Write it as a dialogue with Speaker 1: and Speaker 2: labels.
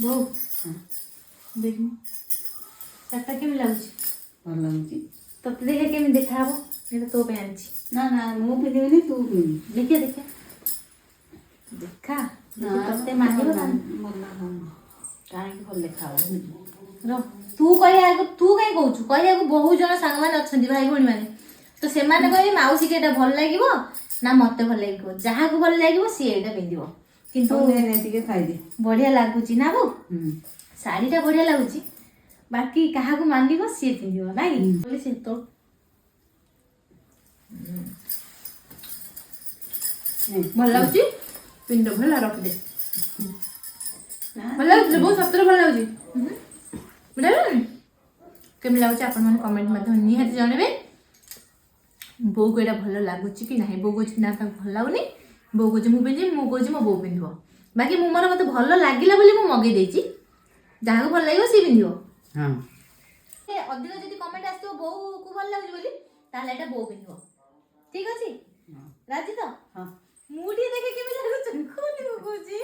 Speaker 1: ବୋଉ ଦେଖି ଶାଢ଼ୀଟା କେମିତି ଲାଗୁଛି?
Speaker 2: ଭଲ ଲାଗୁଛି।
Speaker 1: ତତେ ଦେଖେ କେମିତି ଦେଖାହବ? ଏଇଟା ତୋ ପାଇଁ ଆଣିଛି।
Speaker 2: ନା ନା ମୁଁ ପିନ୍ଧିବିନି, ତୁ ପିନ୍ଧି।
Speaker 1: ଦେଖିଆ ଦେଖିଆ ଦେଖା ତତେ ମାନିବ ନା?
Speaker 2: କାହିଁକି ଭଲ ଦେଖାହବ?
Speaker 1: ତୁ କହିବା ତୁ କାହିଁ କହୁଛୁ? କହିବାକୁ ବହୁତ ଜଣ ସାଙ୍ଗମାନେ ଅଛନ୍ତି, ଭାଇ ଭଉଣୀ ମାନେ, ତ ସେମାନେ କହିବେ ମାଉସୀକି ଏଇଟା ଭଲ ଲାଗିବ ନା ମତେ ଭଲ ଲାଗିବ। ଯାହାକୁ ଭଲ ଲାଗିବ ସିଏ ଏଇଟା ପିନ୍ଧିବ। କିନ୍ତୁ
Speaker 2: ଟିକେ ଖାଇଦେ।
Speaker 1: ବଢିଆ ଲାଗୁଛି ନା ବୋଉ? ଶାଢୀଟା ବଢିଆ ଲାଗୁଛି, ବାକି କାହାକୁ ମାନିବ ସିଏ ପିନ୍ଧିବ ନାଇଁ? ସେ ତ ଭଲ ଲାଗୁଛି, ପିନ୍ଧ ଭଲ ରଖିଦେ। ଭଲ ଲାଗୁଛି ବହୁତ, ସତରେ ଭଲ ଲାଗୁଛି। କେମିତି ଲାଗୁଛି ଆପଣ ମାନେ କମେଣ୍ଟ ମାଧ୍ୟମରେ ନିହାତି ଜଣେଇବେ। ବୋଉକୁ ଏଇଟା ଭଲ ଲାଗୁଛି କି ନାହିଁ? ବୋଉ କହୁଛି ନା ତାକୁ ଭଲ ଲାଗୁନି, ବୋଉ କହୁଛି ମୁଁ ପିନ୍ଧିବି, ମୁଁ କହୁଛି ମୋ ବୋଉ ପିନ୍ଧିବ। ବାକି ମୁଁ ମତେ ଭଲ ଲାଗିଲା ବୋଲି ମୁଁ ମଗେଇ ଦେଇଛି, ଯାହାକୁ ଭଲ ଲାଗିବ ସିଏ ପିନ୍ଧିବ। ଅଧିକ ଯଦି କମେଣ୍ଟ ଆସିଥିବ ବୋଉକୁ ଭଲ ଲାଗୁଛି ବୋଲି, ତାହେଲେ ଏଇଟା ବୋଉ ପିନ୍ଧିବ। ଠିକ ଅଛି? ରାଜି ତ? ମୁଁ ଟିକେ ଦେଖେ କେମିତି ଲାଗୁଛି।